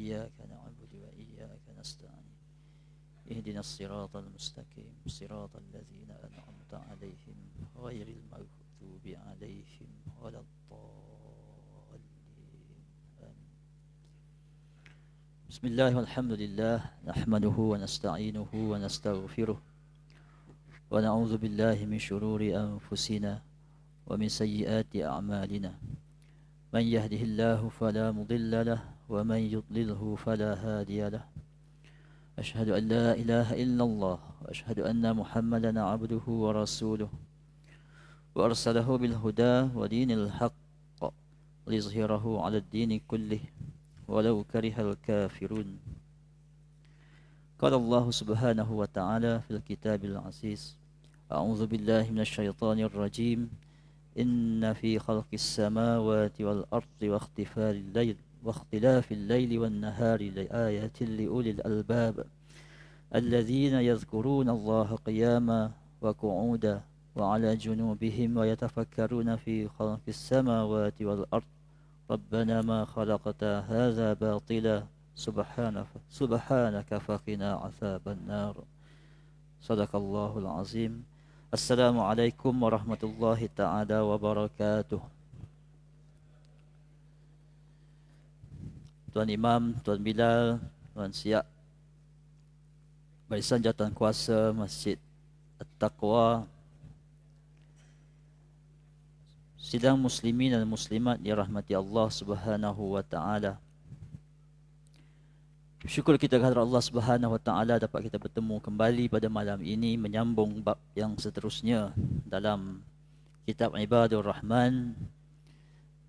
إياك نعبد وإياك نستعين اهدنا الصراط المستقيم صراط الذين أنعمت عليهم غير المغضوب عليهم ولا الضالين آمين. بسم الله والحمد لله نحمده ونستعينه ونستغفره ونعوذ بالله من شرور أنفسنا ومن سيئات أعمالنا من يهده الله فلا مضل له ومن يضلله فلا هادي له أشهد أن لا إله إلا الله وأشهد أن محمدا عبده ورسوله وأرسله بالهدى ودين الحق ليظهره على الدين كله ولو كره الكافرون. قال الله سبحانه وتعالى في الكتاب العزيز أعوذ بالله من الشيطان الرجيم إن في خلق السماوات والأرض واختلاف الليل والنهار لآيات لأولي الألباب الذين يذكرون الله قياما وقعودا وعلى جنوبهم ويتفكرون في خلق السماوات والأرض ربنا ما خلقت هذا باطلا سبحانك فقنا عذاب النار. صدق الله العظيم. Assalamualaikum warahmatullahi ta'ala wabarakatuh. Tuan Imam, Tuan Bilal, Tuan Siak, Barisan Jawatan Kuasa Masjid At-Taqwa, sidang muslimin dan muslimat dirahmati Allah Subhanahu wa ta'ala. Syukur kita kepada Allah Subhanahu wa ta'ala dapat kita bertemu kembali pada malam ini menyambung bab yang seterusnya dalam kitab Ibadur Rahman,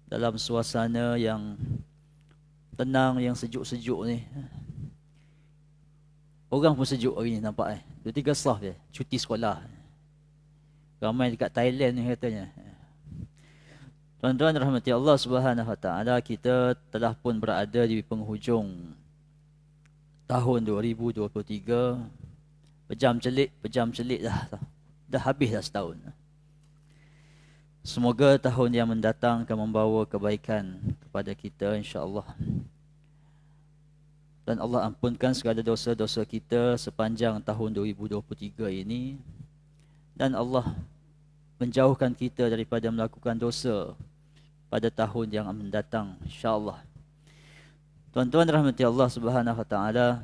dalam suasana yang tenang, yang sejuk-sejuk ni. Orang pun sejuk hari ni nampak 2-3 sah dia cuti sekolah. Ramai dekat Thailand ni katanya. Tuan-tuan rahmati Allah Subhanahu wa ta'ala, kita telah pun berada di penghujung tahun 2023. Pejam celik dah habis dah setahun. Semoga tahun yang mendatang akan membawa kebaikan kepada kita insya-Allah. Dan Allah ampunkan segala dosa-dosa kita sepanjang tahun 2023 ini, dan Allah menjauhkan kita daripada melakukan dosa pada tahun yang mendatang insya-Allah. Tuan-tuan rahmati Allah Subhanahu wa ta'ala,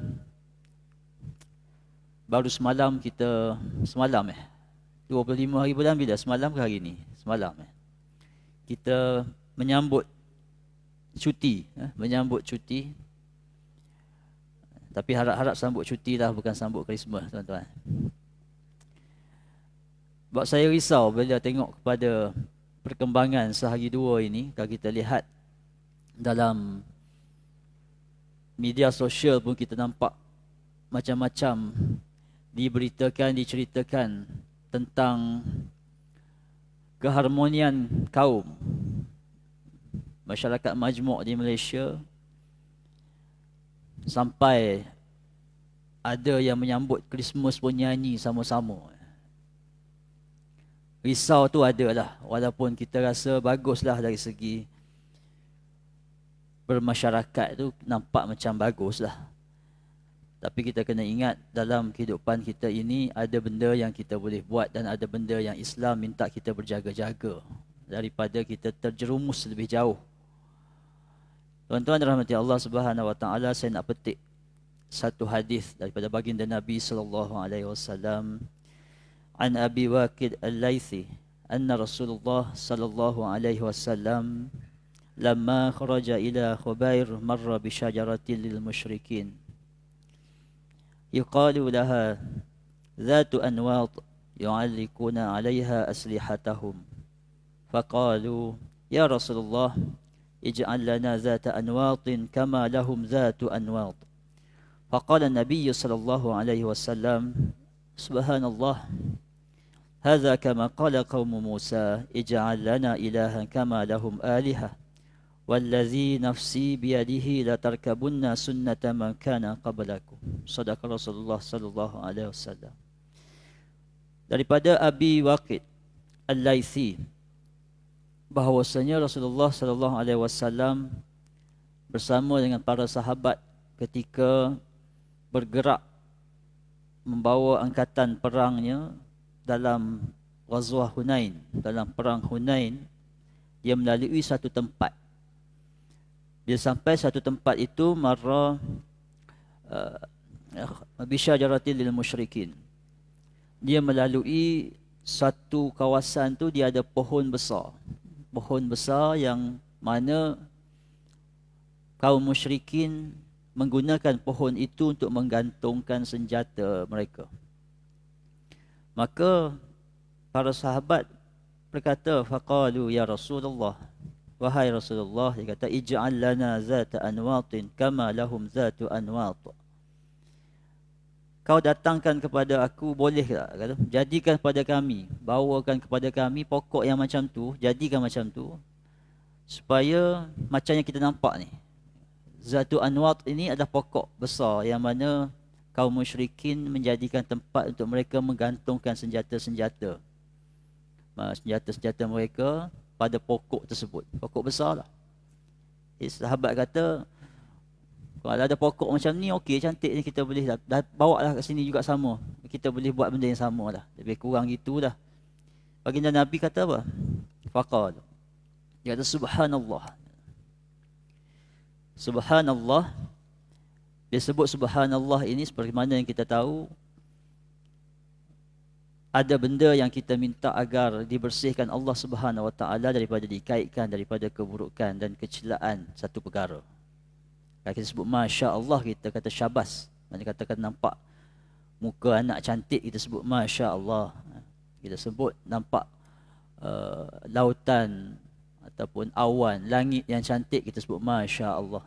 baru semalam 25 hari bulan bila? Semalam ke hari ni? Semalam kita menyambut cuti. Tapi harap-harap sambut cuti lah, bukan sambut Christmas, tuan-tuan. Sebab saya risau bila tengok kepada perkembangan sehari dua ini. Kalau kita lihat dalam media sosial pun kita nampak macam-macam diceritakan tentang keharmonian kaum masyarakat majmuk di Malaysia, sampai ada yang menyambut Christmas pun nyanyi sama-sama. Risau tu ada lah, walaupun kita rasa baguslah dari segi bermasyarakat tu nampak macam bagus lah. Tapi kita kena ingat dalam kehidupan kita ini ada benda yang kita boleh buat dan ada benda yang Islam minta kita berjaga-jaga daripada kita terjerumus lebih jauh. Tuan-tuan rahmati Allah Subhanahu wa ta'ala, saya nak petik satu hadis daripada baginda Nabi sallallahu alaihi wasallam. An Abi Waqid Al-Laythi anna Rasulullah sallallahu alaihi wasallam لما خرج إلى خبير مر بشجرة للمشركين يقال لها ذات أنواط يعلقون عليها أسلحتهم فقالوا يا رسول الله اجعل لنا ذات أنواط كما لهم ذات أنواط فقال النبي صلى الله عليه وسلم سبحان الله هذا كما قال قوم موسى اجعل لنا إلها كما لهم آلهة والذي نفسي بيده لتركبن سنة من كان قبلكم. صدق Rasulullah sallallahu alaihi wasallam. Daripada Abi Waqid Al-Laythi, bahawasanya Rasulullah sallallahu alaihi wasallam bersama dengan para sahabat ketika bergerak membawa angkatan perangnya dalam Ghazwah Hunain, dalam perang Hunain, dia melalui satu tempat. Bila sampai satu tempat itu, marra bisyajaratil lil musyrikin. Dia melalui satu kawasan tu, dia ada pohon besar. Pohon besar yang mana kaum musyrikin menggunakan pohon itu untuk menggantungkan senjata mereka. Maka para sahabat berkata, faqalu ya Rasulullah, wahai Rasulullah, dia kata, ij'al lana zata anwatin kama lahum zatu anwat. Kau datangkan kepada aku, boleh tak? Kata, jadikan kepada kami, bawakan kepada kami pokok yang macam tu, jadikan macam tu, supaya macam yang kita nampak ni. Zatu anwat ini adalah pokok besar yang mana kaum musyrikin menjadikan tempat untuk mereka menggantungkan senjata-senjata. Senjata-senjata mereka pada pokok tersebut. Pokok besar lah. Sahabat kata, kalau ada pokok macam ni, okey, cantik ni, kita boleh bawa lah kat sini juga sama. Kita boleh buat benda yang sama lah. Lebih kurang gitu lah. Baginda Nabi kata apa? Faqal. Dia kata, subhanallah. Subhanallah. Dia sebut subhanallah ini seperti mana yang kita tahu, ada benda yang kita minta agar dibersihkan Allah Subhanahu Wa Taala daripada dikaitkan daripada keburukan dan kecelaan satu perkara. Kalau kita sebut masya-Allah, kita kata syabas. Mana katakan nampak muka anak cantik, kita sebut masya-Allah. Kita sebut nampak lautan ataupun awan, langit yang cantik, kita sebut masya-Allah.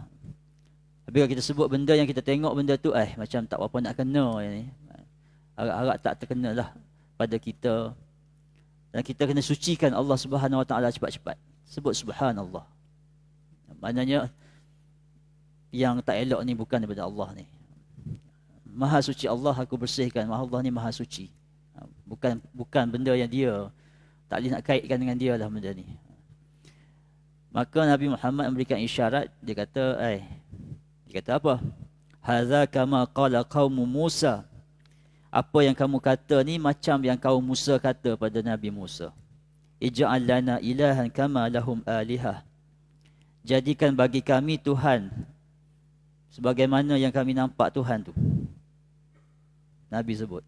Tapi kalau kita sebut benda yang kita tengok benda tu macam tak apa nak kena ni. Harap-harap tak terkenalah pada kita, dan kita kena sucikan Allah Subhanahu Wa Taala cepat-cepat. Sebut subhanallah. Maknanya yang tak elok ni bukan daripada Allah ni. Maha suci Allah aku bersihkan. Allah ni maha suci. Bukan benda yang dia tak boleh nak kaitkan dengan dia lah benda ni. Maka Nabi Muhammad memberikan isyarat. Dia kata apa? Hadza kama qala qaum Musa. Apa yang kamu kata ni macam yang kaum Musa kata pada Nabi Musa. Ij'al lana ilahan kama lahum alihah. Jadikan bagi kami Tuhan sebagaimana yang kami nampak Tuhan tu. Nabi sebut.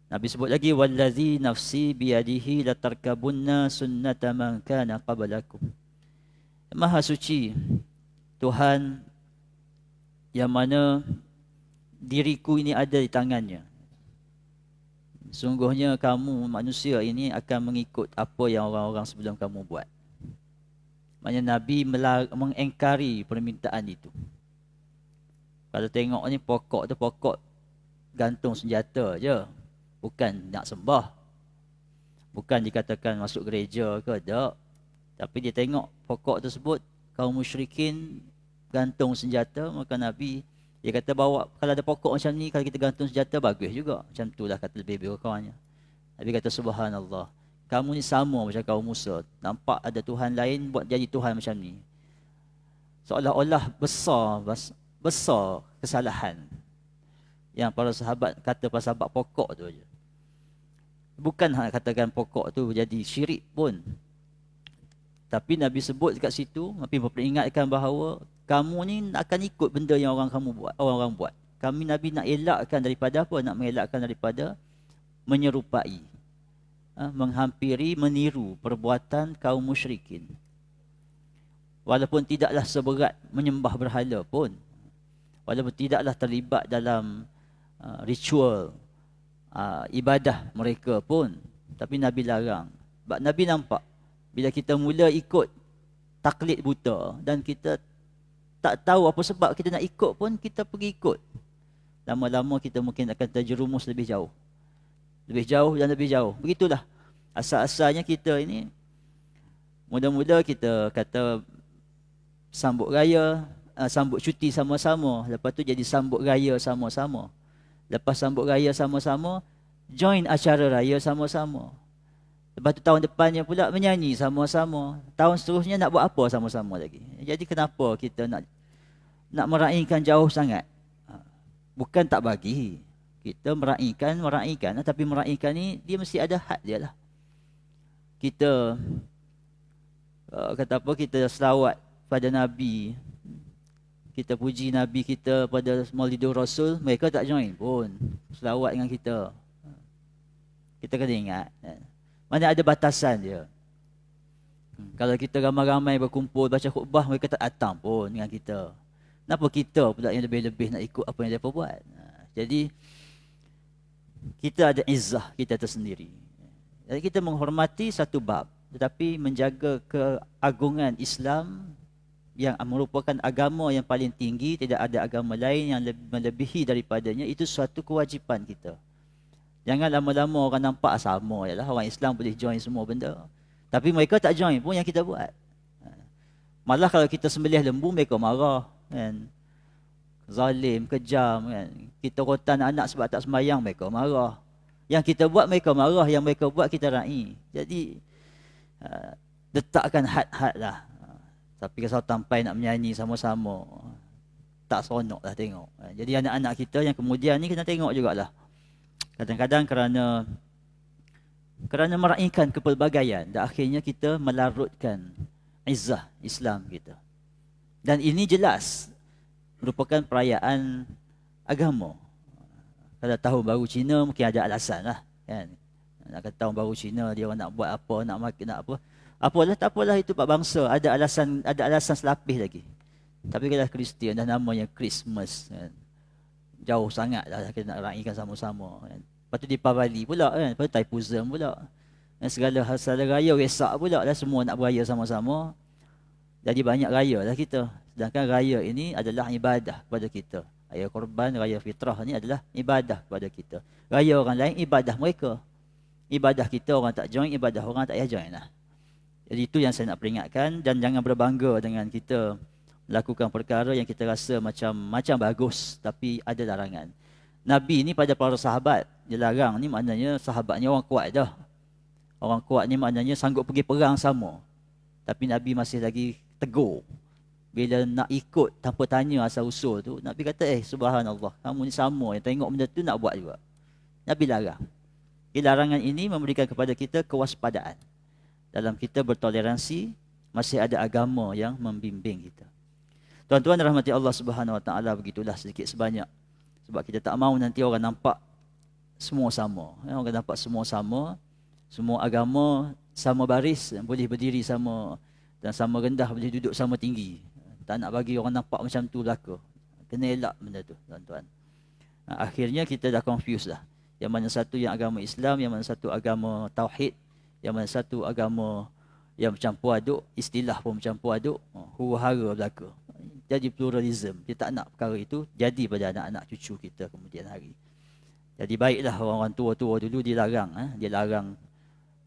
Nabi sebut lagi, wallazi nafsi biyadihi latarkabunna sunnata man kana qablakum. Maha suci Tuhan yang mana diriku ini ada di tangannya. Sungguhnya kamu manusia ini akan mengikut apa yang orang-orang sebelum kamu buat. Maknanya Nabi mengingkari permintaan itu. Kalau tengok ni pokok tu pokok gantung senjata je. Bukan nak sembah. Bukan dikatakan masuk gereja ke, tak. Tapi dia tengok pokok tersebut, kaum musyrikin gantung senjata, maka Nabi dia kata bawa, kalau ada pokok macam ni, kalau kita gantung senjata bagus juga. Macam itulah kata lebih kawannya. Nabi kata subhanallah. Kamu ni sama macam kaum Musa. Nampak ada Tuhan lain buat jadi Tuhan macam ni. Seolah-olah besar kesalahan yang para sahabat kata para sahabat pokok tu aja. Bukan hak katakan pokok tu jadi syirik pun. Tapi Nabi sebut dekat situ, Nabi memperingatkan bahawa kamu ni akan ikut benda yang orang buat. Kami Nabi nak elakkan daripada apa? Nak mengelakkan daripada menyerupai, menghampiri, meniru perbuatan kaum musyrikin. Walaupun tidaklah seberat menyembah berhala pun, walaupun tidaklah terlibat dalam ritual ibadah mereka pun, tapi Nabi larang. Sebab Nabi nampak bila kita mula ikut taklid buta dan kita tak tahu apa sebab kita nak ikut pun, kita pergi ikut, lama-lama kita mungkin akan terjerumus lebih jauh dan lebih jauh. Begitulah asal-asalnya kita ini. Muda-muda kita kata sambut raya, sambut cuti sama-sama, lepas tu jadi sambut raya sama-sama. Lepas sambut raya sama-sama, join acara raya sama-sama. Lepas tu tahun depannya pula menyanyi sama-sama. Tahun seterusnya nak buat apa sama-sama lagi. Jadi kenapa kita nak nak meraihkan jauh sangat. Bukan tak bagi. Kita meraihkan, tapi meraihkan ni dia mesti ada had dia lah. Kita kata apa, kita selawat pada Nabi, kita puji Nabi kita pada Maulidur Rasul, mereka tak join pun selawat dengan kita. Kita kena ingat, mana ada batasan dia. Kalau kita ramai-ramai berkumpul baca khutbah, mereka tak datang pun dengan kita. Kenapa kita pula yang lebih-lebih nak ikut apa yang mereka buat? Jadi kita ada izzah kita tersendiri. Jadi kita menghormati satu bab, tetapi menjaga keagungan Islam yang merupakan agama yang paling tinggi, tidak ada agama lain yang melebihi daripadanya, itu suatu kewajipan kita. Jangan lama-lama orang nampak sama je lah, orang Islam boleh join semua benda. Tapi mereka tak join pun yang kita buat. Malah kalau kita sembelih lembu, mereka marah, kan? Zalim, kejam, kan? Kita rotan anak sebab tak sembahyang, mereka marah. Yang kita buat mereka marah, yang mereka buat kita raih. Jadi letakkan had-had lah. Tapi kalau sampai nak menyanyi sama-sama, tak seronok lah tengok. Jadi anak-anak kita yang kemudian ni kena tengok jugalah. Kadang-kadang kerana meraihkan kepelbagaian, dan akhirnya kita melarutkan izzah Islam kita. Dan ini jelas merupakan perayaan agama. Kalau tahun baru Cina mungkin ada alasan lah, kan? Nak kata tahun baru Cina, dia orang nak buat apa, nak makan, nak apa. Apalah, tak apalah, itu pak bangsa, ada alasan selapis lagi. Tapi kalau Kristian dah namanya Christmas, kan? Jauh sangat lah kita nak raihkan sama-sama, kan? Lepas tu Deepavali pula, kan? Lepas tu Thaipusam pula. Dan segala raya Wesak pula lah, semua nak beraya sama-sama. Jadi banyak raya lah kita. Sedangkan raya ini adalah ibadah kepada kita. Raya korban, raya fitrah ni adalah ibadah kepada kita. Raya orang lain, ibadah mereka. Ibadah kita orang tak join, ibadah orang tak payah join lah. Jadi itu yang saya nak peringatkan. Dan jangan berbangga dengan kita melakukan perkara yang kita rasa macam bagus, tapi ada larangan. Nabi ni pada para sahabat, dia larang ni maknanya sahabatnya orang kuat dah. Orang kuat ni maknanya sanggup pergi perang sama. Tapi Nabi masih lagi tegur. Bila nak ikut tanpa tanya asal usul tu, Nabi kata, subhanallah, kamu ni sama yang tengok benda tu nak buat juga. Nabi larang. Larangan ini memberikan kepada kita kewaspadaan. Dalam kita bertoleransi, masih ada agama yang membimbing kita. Tuan-tuan rahmati Allah Subhanahu Wa Taala, begitulah sedikit sebanyak. Sebab kita tak mahu nanti orang nampak semua sama. Orang nampak semua sama, semua agama sama baris, boleh berdiri sama, dan sama rendah boleh duduk sama tinggi. Tak nak bagi orang nampak macam tu belaka. Kena elak benda tu, tuan-tuan. Akhirnya kita dah confuse lah. Yang mana satu yang agama Islam, yang mana satu agama Tauhid, yang mana satu agama yang bercampur aduk, istilah pun bercampur aduk, huru-hara belaka. Jadi pluralism. Kita tak nak perkara itu jadi pada anak-anak cucu kita kemudian hari. Jadi baiklah orang-orang tua-tua dulu dilarang. Dia larang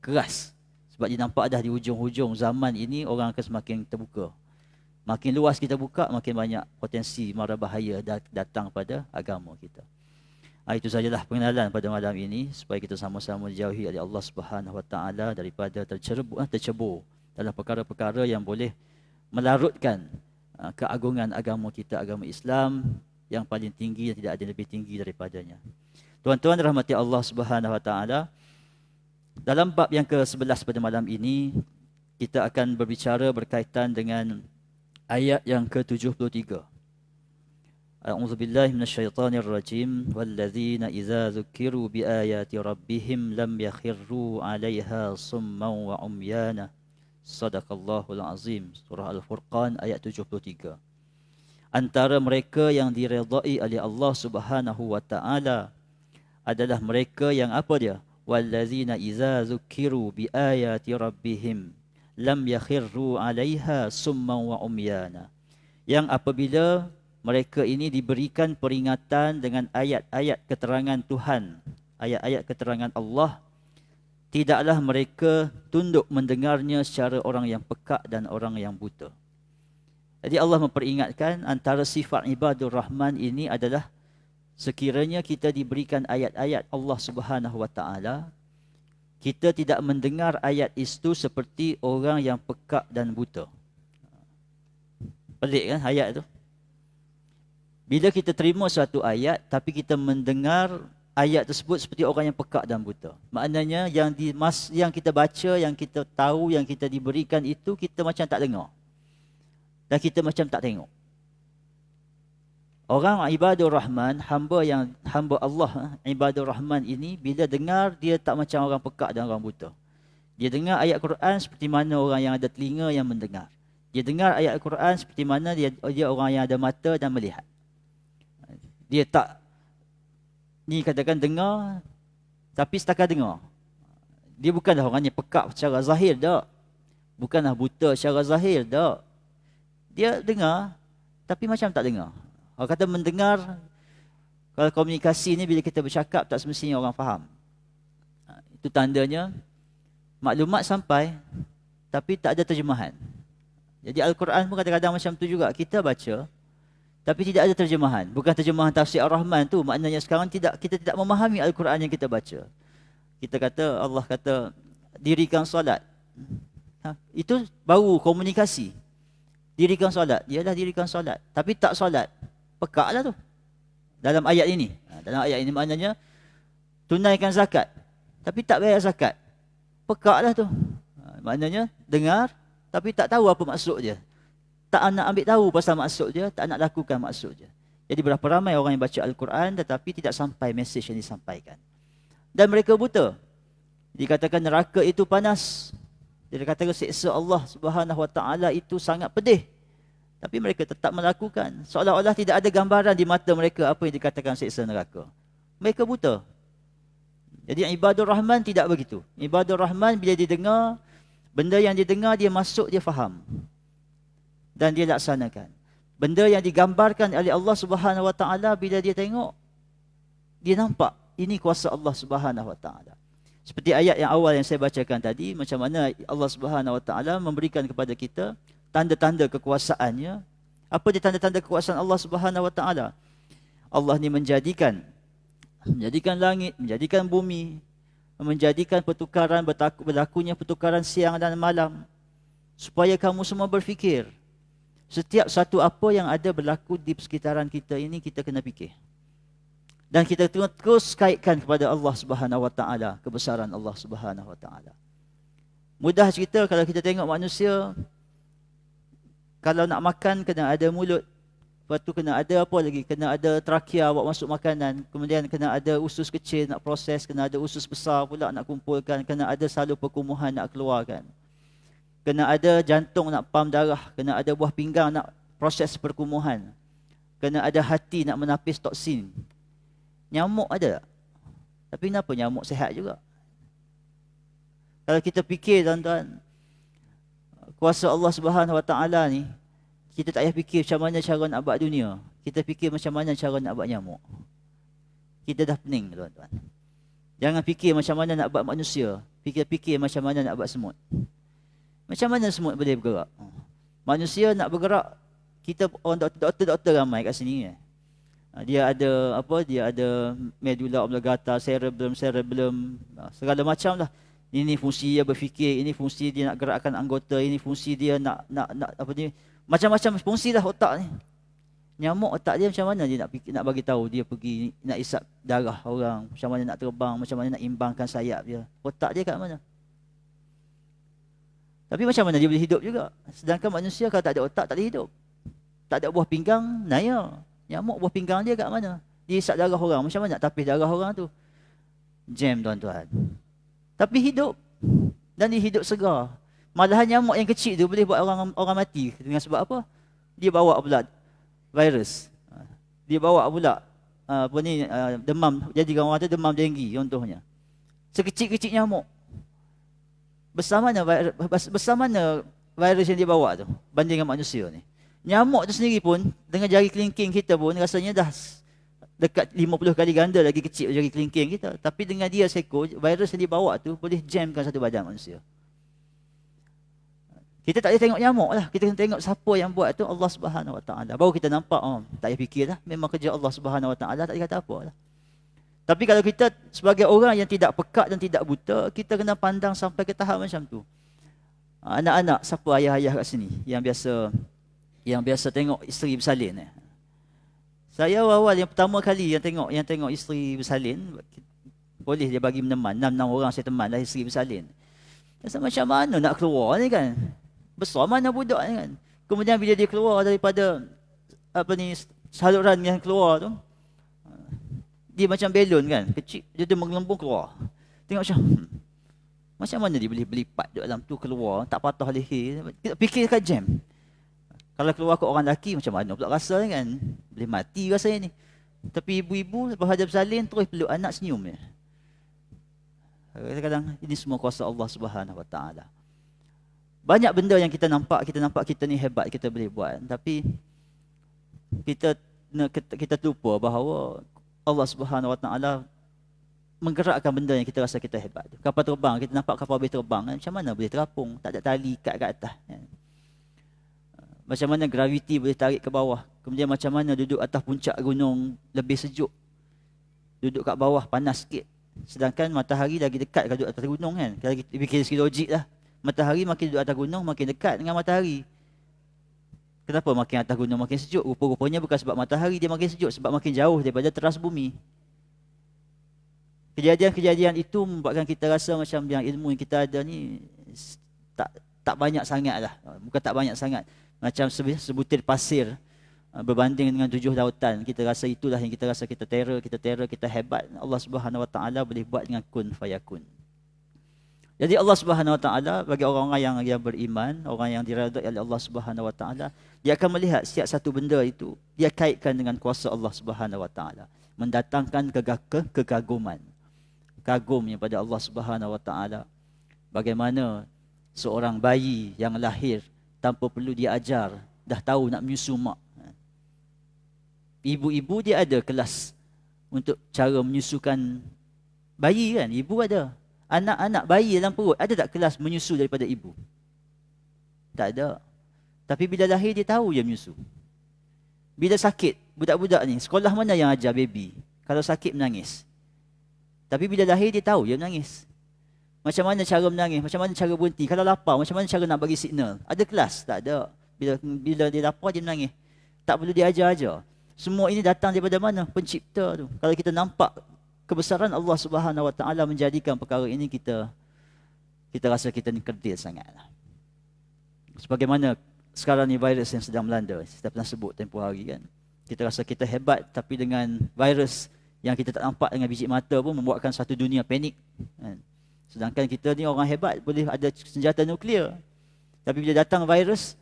keras. Sebab dia nampak dah di hujung-hujung zaman ini orang akan semakin terbuka. Makin luas kita buka, makin banyak potensi mara bahaya datang pada agama kita. Itu sajalah pengenalan pada malam ini, supaya kita sama-sama dijauhi oleh Allah Subhanahu Wa Taala daripada tercebur dalam perkara-perkara yang boleh melarutkan keagungan agama kita, agama Islam yang paling tinggi dan tidak ada lebih tinggi daripadanya. Tuan-tuan rahmati Allah Subhanahu Wa Taala, dalam bab yang ke-11 pada malam ini kita akan berbicara berkaitan dengan ayat yang ke-73. A'udzu billahi minasyaitonir rajim. Walladzina idza dzukiru biayati rabbihim lam yakhirru 'alaiha summan wa umyana. Sadaqallahul azim. Surah Al-Furqan ayat 73. Antara mereka yang diredai oleh Allah Subhanahu wa taala adalah mereka yang apa dia? Walladzina idza dzukiru biayati rabbihim lam yakhirru 'alaiha summan wa umyana. Yang apabila mereka ini diberikan peringatan dengan ayat-ayat keterangan Tuhan, ayat-ayat keterangan Allah, tidaklah mereka tunduk mendengarnya secara orang yang pekak dan orang yang buta. Jadi Allah memperingatkan antara sifat ibadur Rahman ini adalah sekiranya kita diberikan ayat-ayat Allah Subhanahu wa taala, kita tidak mendengar ayat itu seperti orang yang pekak dan buta. Pelik kan ayat tu? Bila kita terima suatu ayat, tapi kita mendengar ayat tersebut seperti orang yang pekak dan buta. Maknanya yang kita baca, yang kita tahu, yang kita diberikan itu, kita macam tak dengar. Dan kita macam tak tengok. Orang ibadur Rahman, hamba Allah, ibadur Rahman ini, bila dengar, dia tak macam orang pekak dan orang buta. Dia dengar ayat Quran seperti mana orang yang ada telinga yang mendengar. Dia dengar ayat Quran seperti mana dia orang yang ada mata dan melihat. Dia tak, ni katakan dengar, tapi setakat dengar. Dia bukanlah orang yang pekak secara zahir, tak. Bukanlah buta secara zahir, tak. Dia dengar, tapi macam tak dengar. Orang kata mendengar, kalau komunikasi ni bila kita bercakap tak semestinya orang faham. Itu tandanya maklumat sampai tapi tak ada terjemahan. Jadi Al-Quran pun kadang-kadang macam tu juga. Kita baca tapi tidak ada terjemahan. Bukan terjemahan tafsir Ar-Rahman tu. Maknanya sekarang kita tidak memahami Al-Quran yang kita baca. Kita kata, Allah kata, dirikan solat. Itu baru komunikasi. Dirikan solat. Ialah dirikan solat. Tapi tak solat. Pekaklah tu. Dalam ayat ini. Dalam ayat ini maknanya, tunaikan zakat. Tapi tak bayar zakat. Pekaklah tu. Maknanya, dengar, tapi tak tahu apa maksud dia. Tak nak ambil tahu pasal maksud dia, tak nak lakukan maksud dia. Jadi berapa ramai orang yang baca Al-Quran tetapi tidak sampai mesej yang disampaikan. Dan mereka buta. Dikatakan neraka itu panas. Dia katakan siksa Allah Subhanahu Wa Taala itu sangat pedih. Tapi mereka tetap melakukan. Seolah-olah tidak ada gambaran di mata mereka apa yang dikatakan siksa neraka. Mereka buta. Jadi ibadur Rahman tidak begitu. Ibadur Rahman bila didengar, benda yang didengar dia masuk, dia faham. Dan dia laksanakan. Benda yang digambarkan oleh Allah Subhanahu Wa Taala bila dia tengok, dia nampak ini kuasa Allah Subhanahu Wa Taala. Seperti ayat yang awal yang saya bacakan tadi, macam mana Allah Subhanahu Wa Taala memberikan kepada kita tanda-tanda kekuasaannya. Apa dia tanda-tanda kekuasaan Allah Subhanahu Wa Taala? Allah ni menjadikan langit, menjadikan bumi, menjadikan berlakunya pertukaran siang dan malam, supaya kamu semua berfikir. Setiap satu apa yang ada berlaku di sekitaran kita ini, kita kena fikir. Dan kita terus kaitkan kepada Allah Subhanahu Wa Taala, kebesaran Allah Subhanahu Wa Taala. Mudah cerita, kalau kita tengok manusia, kalau nak makan kena ada mulut, lepas tu kena ada apa lagi? Kena ada trakea buat masuk makanan, kemudian kena ada usus kecil nak proses, kena ada usus besar pula nak kumpulkan, kena ada salur perkumuhan nak keluarkan. Kena ada jantung nak pam darah, kena ada buah pinggang nak proses perkumuhan. Kena ada hati nak menapis toksin. Nyamuk ada tak? Tapi kenapa nyamuk sihat juga? Kalau kita fikir tuan-tuan, kuasa Allah Subhanahu Wa Taala ni, kita tak payah fikir macam mana cara nak buat dunia. Kita fikir macam mana cara nak buat nyamuk. Kita dah pening tuan-tuan. Jangan fikir macam mana nak buat manusia. Fikir macam mana nak buat semut. Macam mana semut boleh bergerak? Manusia nak bergerak, kita orang doktor ramai kat sini. Dia ada apa? Dia ada medulla oblongata, cerebellum, segala macam lah. Ini fungsi dia berfikir, ini fungsi dia nak gerakkan anggota, ini fungsi dia nak apa ni? Macam-macam fungsi lah otak ni. Nyamuk otak dia macam mana dia nak bagi tahu dia pergi nak isap darah orang, macam mana nak terbang, macam mana nak imbangkan sayap dia. Otak dia kat mana? Tapi macam mana dia boleh hidup juga? Sedangkan manusia kalau tak ada otak tak boleh hidup. Tak ada buah pinggang, naya. Nyamuk buah pinggang dia kat mana? Dia isap darah orang, macam mana nak tapis darah orang tu? Jam tuan-tuan. Tapi hidup. Dan dia hidup segar. Malahan nyamuk yang kecil tu boleh buat orang mati. Dengan sebab apa? Dia bawa pula virus. Dia bawa pula demam. Jadi orang kata demam denggi contohnya. Sekecil-kecil nyamuk. Besar mana virus yang dia bawa tu banding dengan manusia ni? Nyamuk tu sendiri pun dengan jari kelingking kita pun rasanya dah dekat 50 kali ganda lagi kecil jari kelingking kita. Tapi dengan dia seekor, virus yang dia bawa tu boleh jamkan satu badan manusia. Kita tak boleh tengok nyamuk lah. Kita kena tengok siapa yang buat tu, Allah Subhanahu Wa Taala. Baru kita nampak, tak payah fikir lah. Memang kerja Allah Subhanahu Wa Taala, tak boleh kata apa lah. Tapi kalau kita sebagai orang yang tidak pekat dan tidak buta, kita kena pandang sampai ke tahap macam tu. Anak-anak, siapa ayah-ayah kat sini yang biasa tengok isteri bersalin. Saya awal-awal yang pertama kali yang tengok isteri bersalin, boleh dia bagi meneman, 6 orang saya teman lah isteri bersalin. Rasa macam mana nak keluar ni kan? Besar mana budak ni kan? Kemudian bila dia keluar daripada saluran yang keluar tu, dia macam belon kan, kecil, dia menggelembung keluar. Tengok macam, macam mana dia boleh berlipat dalam tu keluar, tak patah leher. Kita fikirkan jam. Kalau keluar ke orang lelaki, macam mana pula rasa kan? Boleh mati rasanya ni. Tapi ibu-ibu lepas hadap salin, terus peluk anak senyum je. Kadang-kadang ini semua kuasa Allah Subhanahu Wa Taala. Banyak benda yang kita nampak kita ni hebat, kita boleh buat. Tapi kita lupa bahawa Allah Subhanahu Wa Taala menggerakkan benda yang kita rasa kita hebat. Kapal terbang, kita nampak kapal boleh terbang, macam mana boleh terapung, tak ada tali ikat kat atas. Macam mana graviti boleh tarik ke bawah. Kemudian macam mana duduk atas puncak gunung lebih sejuk. Duduk kat bawah panas sikit. Sedangkan matahari lagi dekat kalau duduk atas gunung kan. Kalau kita fikir segi logik lah. Matahari makin duduk atas gunung makin dekat dengan matahari. Kenapa makin atas gunung makin sejuk? Rupa-rupanya bukan sebab matahari dia makin sejuk, sebab makin jauh daripada teras bumi. Kejadian-kejadian itu membuatkan kita rasa macam yang ilmu yang kita ada ni tak banyak sangat lah. Bukan tak banyak sangat. Macam sebutir pasir berbanding dengan 7 lautan. Kita rasa itulah yang kita rasa kita terror, kita hebat. Allah Subhanahu Wa Taala boleh buat dengan kun fayakun. Jadi Allah Subhanahu Wa Taala bagi orang-orang yang beriman, orang yang diredai oleh Allah Subhanahu Wa Taala, dia akan melihat setiap satu benda itu dia kaitkan dengan kuasa Allah Subhanahu Wa Taala, mendatangkan kegaguman. Kagumnya pada Allah Subhanahu Wa Taala. Bagaimana seorang bayi yang lahir tanpa perlu diajar dah tahu nak menyusu mak. Ibu-ibu dia ada kelas untuk cara menyusukan bayi kan, ibu ada. Anak-anak bayi dalam perut ada tak kelas menyusu daripada ibu? Tak ada. Tapi bila lahir dia tahu dia menyusu. Bila sakit, budak-budak ni sekolah mana yang ajar baby? Kalau sakit menangis. Tapi bila lahir dia tahu dia menangis. Macam mana cara menangis, macam mana cara berhenti. Kalau lapar, macam mana cara nak bagi signal. Ada kelas? Tak ada. Bila dia lapar, dia menangis. Tak perlu diajar-ajar. Semua ini datang daripada mana? Pencipta tu. Kalau kita nampak kebesaran Allah Subhanahu Wa Taala menjadikan perkara ini, kita rasa kita ni kerdil sangatlah. Sebagaimana sekarang ni virus yang sedang melanda, kita pernah sebut tempoh hari kan. Kita rasa kita hebat, tapi dengan virus yang kita tak nampak dengan biji mata pun membuatkan satu dunia panik kan. Sedangkan kita ni orang hebat, boleh ada senjata nuklear. Tapi bila datang virus,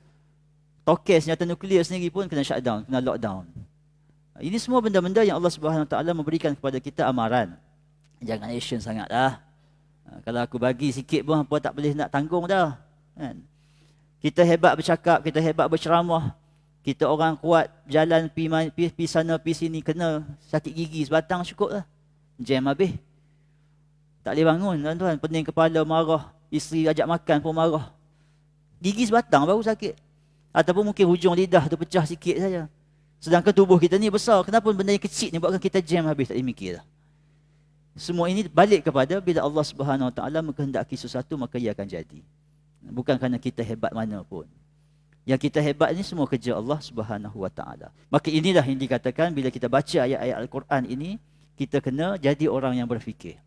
tokel senjata nuklear sendiri pun kena shutdown, kena lockdown. Ini semua benda-benda yang Allah Subhanahu Wa Taala memberikan kepada kita amaran. Jangan action sangatlah. Kalau aku bagi sikit pun apa tak boleh nak tanggung dah. Kan? Kita hebat bercakap, kita hebat berceramah. Kita orang kuat berjalan pi sana pi sini, kena sakit gigi sebatang cukup lah. Jam habis. Tak boleh bangun tuan-tuan, pening kepala, marah, isteri ajak makan pun marah. Gigi sebatang baru sakit. Ataupun mungkin hujung lidah tu pecah sikit saja. Sedangkan tubuh kita ni besar. Kenapa benda yang kecil ni buatkan kita jam habis, tak boleh mikir dah. Semua ini balik kepada bila Allah Subhanahu Wa Taala menghendaki sesuatu, maka ia akan jadi. Bukan kerana kita hebat mana pun. Yang kita hebat ni semua kerja Allah Subhanahu Wa Taala. Maka inilah yang dikatakan bila kita baca ayat-ayat Al-Quran ini, kita kena jadi orang yang berfikir.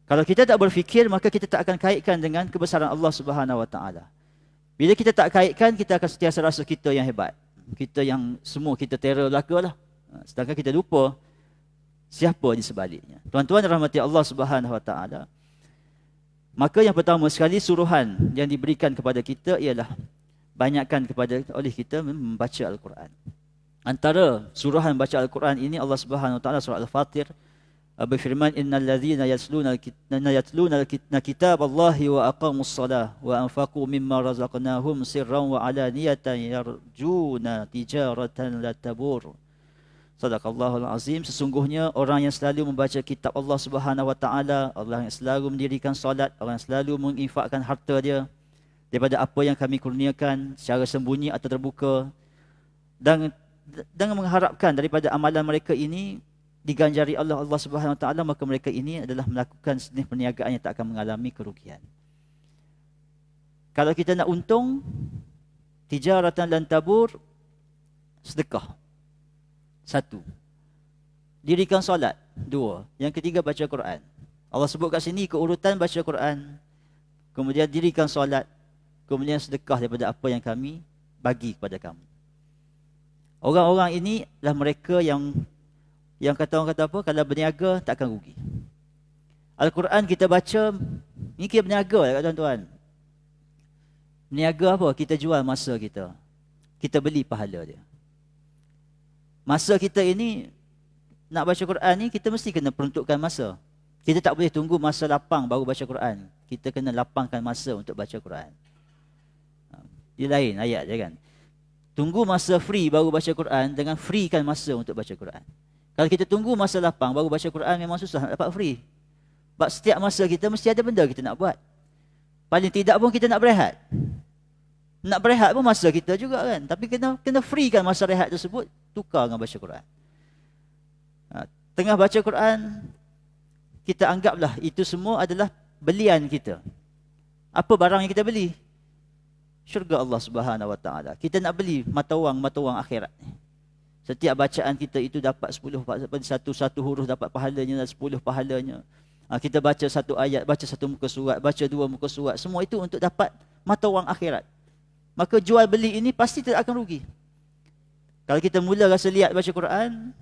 Kalau kita tak berfikir, maka kita tak akan kaitkan dengan kebesaran Allah Subhanahu Wa Taala. Bila kita tak kaitkan, kita akan sentiasa rasa kita yang hebat. Kita yang semua kita terror belaka lah. Sedangkan kita lupa siapa di sebaliknya. Tuan-tuan rahmati Allah Subhanahu Wa Taala. Maka yang pertama sekali suruhan yang diberikan kepada kita ialah banyakkan oleh kita membaca Al-Quran. Antara suruhan baca Al-Quran ini Allah Subhanahu Wa Taala surah Al-Fatir berfirman, innal ladzina yatluna kitab Allahi wa aqamus salah wa anfaqu mimma razaqnahum sirran wa alaniyatan yarjuna tijaratan la tabur. Sadaqallahul azim. Sesungguhnya orang yang selalu membaca kitab Allah Subhanahu Wa Taala, orang yang selalu mendirikan solat, orang yang selalu menginfakkan harta dia daripada apa yang kami kurniakan secara sembunyi atau terbuka, dan mengharapkan daripada amalan mereka ini diganjari Allah Subhanahu Wa Taala, maka mereka ini adalah melakukan sejenis perniagaan yang tak akan mengalami kerugian. Kalau kita nak untung, tijaratan lan tabur, sedekah. Satu, dirikan solat. Dua, yang ketiga baca Quran. Allah sebut kat sini keurutan baca Quran, kemudian dirikan solat, kemudian sedekah daripada apa yang kami bagi kepada kamu. Orang-orang ini lah mereka yang kata orang kata apa, kalau berniaga takkan rugi. Al-Quran kita baca, ni kita berniaga lah tuan-tuan. Berniaga apa? Kita jual masa kita. Kita beli pahala dia. Masa kita ini, nak baca Quran ni, kita mesti kena peruntukkan masa. Kita tak boleh tunggu masa lapang baru baca Quran. Kita kena lapangkan masa untuk baca Quran. Dia lain ayat je kan. Tunggu masa free baru baca Quran dengan freekan masa untuk baca Quran. Kalau kita tunggu masa lapang baru baca Quran, memang susah nak dapat free. Sebab setiap masa kita mesti ada benda kita nak buat. Paling tidak pun kita nak berehat. Nak berehat pun masa kita juga kan. Tapi kena freekan masa rehat tersebut, tukar dengan baca Quran. Tengah baca Quran, kita anggaplah itu semua adalah belian kita. Apa barang yang kita beli? Syurga Allah Subhanahu Wa Taala. Kita nak beli mata wang akhirat. Setiap bacaan kita itu dapat 10, satu huruf dapat pahalanya, 10 pahalanya. Kita baca satu ayat, baca satu muka surat, baca 2 muka surat, semua itu untuk dapat mata wang akhirat. Maka jual beli ini pasti tidak akan rugi. Kalau kita mula rasa liat baca Quran,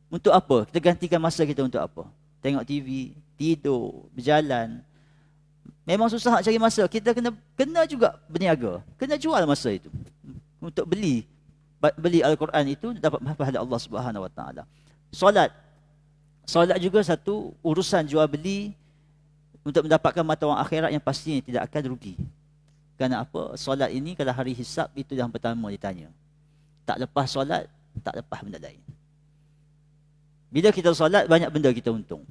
untuk apa? Kita gantikan masa kita untuk apa? Tengok TV, tidur, berjalan. Memang susah nak cari masa. Kita kena juga berniaga. Kena jual masa itu. Untuk beli Al-Quran itu dapat pahala Allah Subhanahu Wa Taala. Solat juga satu urusan jual beli untuk mendapatkan mata wang akhirat yang pastinya tidak akan rugi. Kerana apa? Solat ini kalau hari hisab itu yang pertama ditanya. Tak lepas solat, tak lepas benda lain. Bila kita solat, banyak benda kita untung.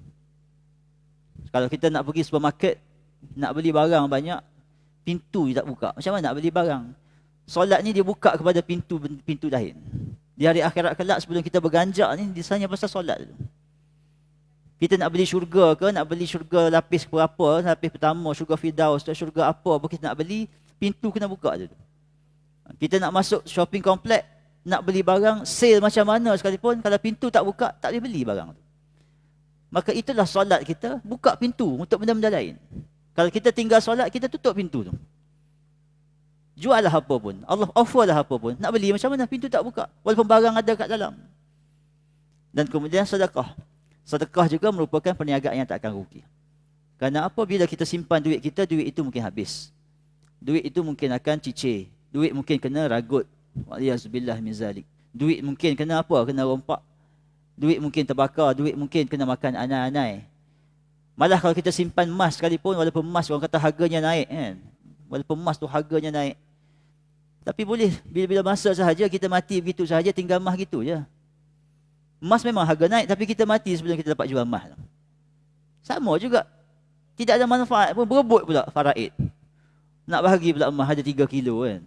Kalau kita nak pergi supermarket, nak beli barang banyak, pintu dia tak buka. Macam mana nak beli barang? Solat ni dia buka kepada pintu lain. Di hari akhirat kelak sebelum kita berganjak ni, disanya pasal solat tu. Kita nak beli syurga ke, nak beli syurga lapis berapa, lapis pertama, syurga Firdaus, syurga apa kita nak beli, pintu kena buka tu. Kita nak masuk shopping komplek, nak beli barang, sale macam mana sekalipun, kalau pintu tak buka, tak boleh beli barang tu. Maka itulah solat kita, buka pintu untuk benda-benda lain. Kalau kita tinggal solat, kita tutup pintu tu. Jual lah apa pun, Allah offer lah apa pun, nak beli macam mana, pintu tak buka, walaupun barang ada kat dalam. Dan kemudian sedekah. Sedekah juga merupakan perniagaan yang tak akan rugi. Kerana apa? Bila kita simpan duit kita, duit itu mungkin habis. Duit itu mungkin akan cicir. Duit mungkin kena ragut. Wa'liyazubillah min zalik. Duit mungkin kena apa? Kena rompak. Duit mungkin terbakar. Duit mungkin kena makan anai-anai. Malah kalau kita simpan emas sekalipun, walaupun emas orang kata harganya naik kan. Walaupun emas tu harganya naik. Tapi boleh, bila masa sahaja kita mati begitu sahaja, tinggal emas gitu je. Emas memang harga naik, tapi kita mati sebelum kita dapat jual emas. Sama juga. Tidak ada manfaat pun, berebut pula faraid. Nak bahagi pula emas ada 3 kilo kan.